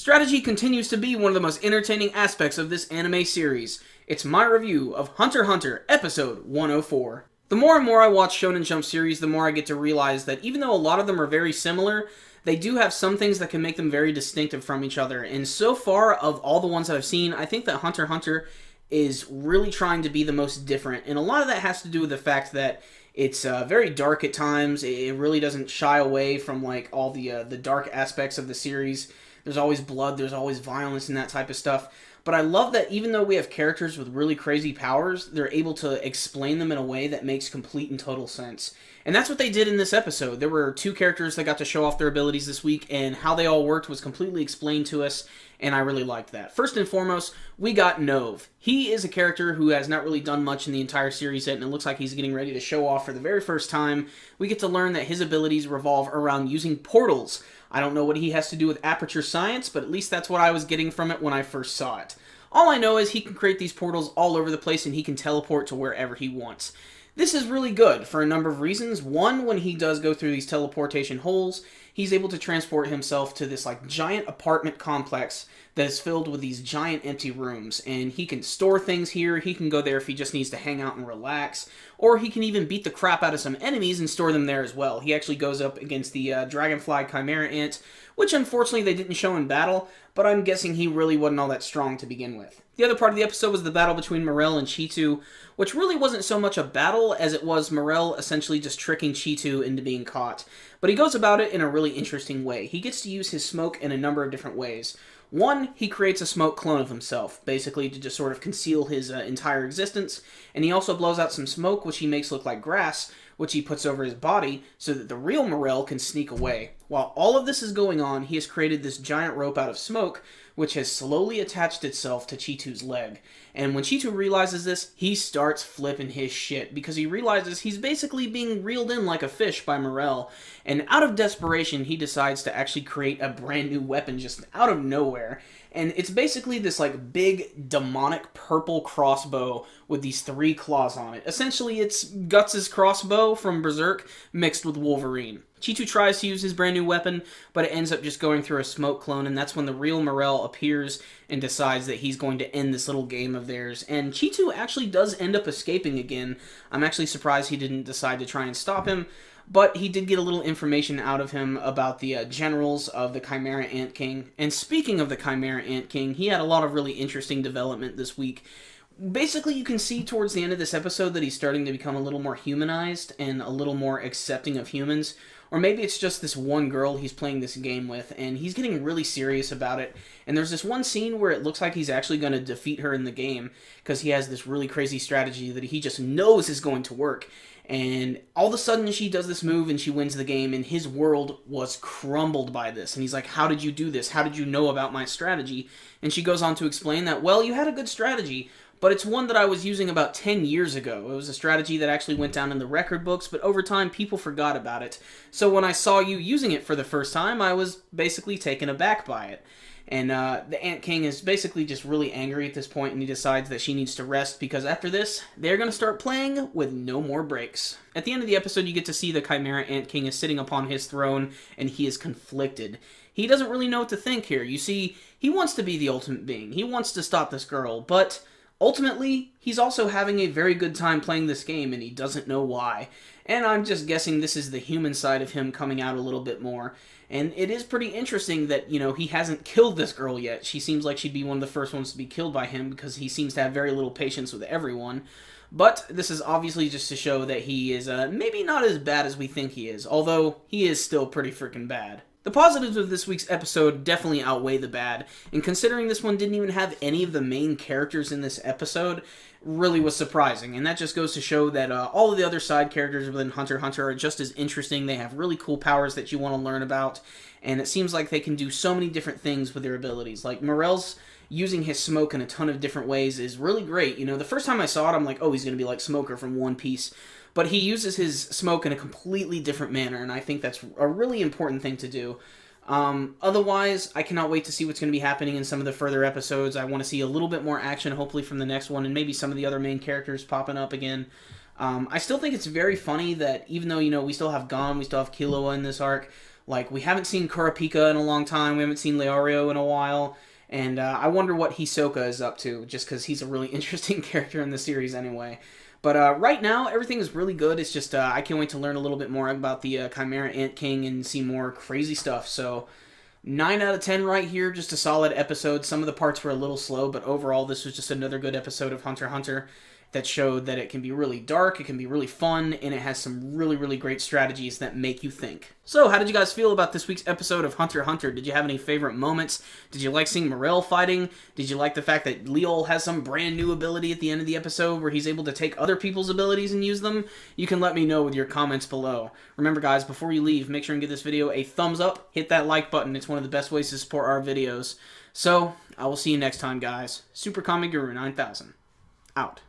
Strategy continues to be one of the most entertaining aspects of this anime series. It's my review of Hunter x Hunter Episode 104. The more and more I watch Shonen Jump series, the more I get to realize that even though a lot of them are very similar, they do have some things that can make them very distinctive from each other. And so far, of all the ones that I've seen, I think that Hunter x Hunter is really trying to be the most different. And a lot of that has to do with the fact that it's very dark at times. It really doesn't shy away from like all the dark aspects of the series. There's always blood, there's always violence and that type of stuff. But I love that even though we have characters with really crazy powers, they're able to explain them in a way that makes complete and total sense. And that's what they did in this episode. There were two characters that got to show off their abilities this week, and how they all worked was completely explained to us, and I really liked that. First and foremost, we got Nove. He is a character who has not really done much in the entire series yet, and it looks like he's getting ready to show off for the very first time. We get to learn that his abilities revolve around using portals. I don't know what he has to do with aperture science, but at least that's what I was getting from it when I first saw it. All I know is he can create these portals all over the place, and he can teleport to wherever he wants. This is really good for a number of reasons. One, when he does go through these teleportation holes, he's able to transport himself to this like giant apartment complex that is filled with these giant empty rooms, and he can store things here. He can go there if he just needs to hang out and relax, or he can even beat the crap out of some enemies and store them there as well. He actually goes up against the Dragonfly Chimera Ant, which unfortunately they didn't show in battle, but I'm guessing he really wasn't all that strong to begin with. The other part of the episode was the battle between Morel and Cheetu, which really wasn't so much a battle as it was Morel essentially just tricking Cheetu into being caught. But he goes about it in a really interesting way. He gets to use his smoke in a number of different ways. One, he creates a smoke clone of himself, basically to just sort of conceal his entire existence, and he also blows out some smoke, which he makes look like grass, which he puts over his body so that the real Morel can sneak away. While all of this is going on, he has created this giant rope out of smoke, which has slowly attached itself to Cheetu's leg. And when Cheetu realizes this, he starts flipping his shit, because he realizes he's basically being reeled in like a fish by Morel. And out of desperation, he decides to actually create a brand new weapon just out of nowhere. And it's basically this like big demonic purple crossbow with these 3 claws on it. Essentially, it's Guts' crossbow from Berserk mixed with Wolverine. Cheetu tries to use his brand new weapon, but it ends up just going through a smoke clone, and that's when the real Morel appears and decides that he's going to end this little game of theirs. And Cheetu actually does end up escaping again. I'm actually surprised he didn't decide to try and stop him, but he did get a little information out of him about the generals of the Chimera Ant King. And speaking of the Chimera Ant King, he had a lot of really interesting development this week. Basically, you can see towards the end of this episode that he's starting to become a little more humanized and a little more accepting of humans. Or maybe it's just this one girl he's playing this game with, and he's getting really serious about it. And there's this one scene where it looks like he's actually going to defeat her in the game, because he has this really crazy strategy that he just knows is going to work. And all of a sudden she does this move and she wins the game, and his world was crumbled by this. And he's like, how did you do this? How did you know about my strategy? And she goes on to explain that, well, you had a good strategy, but it's one that I was using about 10 years ago. It was a strategy that actually went down in the record books, but over time people forgot about it. So when I saw you using it for the first time, I was basically taken aback by it. And the Ant King is basically just really angry at this point, and he decides that she needs to rest, because after this, they're going to start playing with no more breaks. At the end of the episode, you get to see the Chimera Ant King is sitting upon his throne, and he is conflicted. He doesn't really know what to think here. You see, he wants to be the ultimate being. He wants to stop this girl, but ultimately, he's also having a very good time playing this game, and he doesn't know why. And I'm just guessing this is the human side of him coming out a little bit more. And it is pretty interesting that, you know, he hasn't killed this girl yet. She seems like she'd be one of the first ones to be killed by him, because he seems to have very little patience with everyone. But this is obviously just to show that he is maybe not as bad as we think he is, although he is still pretty freaking bad. The positives of this week's episode definitely outweigh the bad, and considering this one didn't even have any of the main characters in this episode, really was surprising. And that just goes to show that all of the other side characters within Hunter x Hunter are just as interesting. They have really cool powers that you want to learn about, and it seems like they can do so many different things with their abilities. Like Morel's using his smoke in a ton of different ways is really great. You know, the first time I saw it, I'm like, oh, he's going to be like Smoker from One Piece. But he uses his smoke in a completely different manner, and I think that's a really important thing to do. Otherwise, I cannot wait to see what's going to be happening in some of the further episodes. I want to see a little bit more action, hopefully, from the next one, and maybe some of the other main characters popping up again. I still think it's very funny that even though, you know, we still have Gon, we still have Killua in this arc, Like, we haven't seen Kurapika in a long time, we haven't seen Leorio in a while, and I wonder what Hisoka is up to, just because he's a really interesting character in the series anyway. But right now, everything is really good. It's just, I can't wait to learn a little bit more about the Chimera Ant King and see more crazy stuff. So, 9 out of 10 right here, just a solid episode. Some of the parts were a little slow, but overall, this was just another good episode of Hunter x Hunter that showed that it can be really dark, it can be really fun, and it has some really, really great strategies that make you think. So, how did you guys feel about this week's episode of Hunter x Hunter? Did you have any favorite moments? Did you like seeing Morel fighting? Did you like the fact that Leol has some brand new ability at the end of the episode where he's able to take other people's abilities and use them? You can let me know with your comments below. Remember guys, before you leave, make sure and give this video a thumbs up, hit that like button, it's one of the best ways to support our videos. So, I will see you next time guys. Super Comic Guru 9000, out.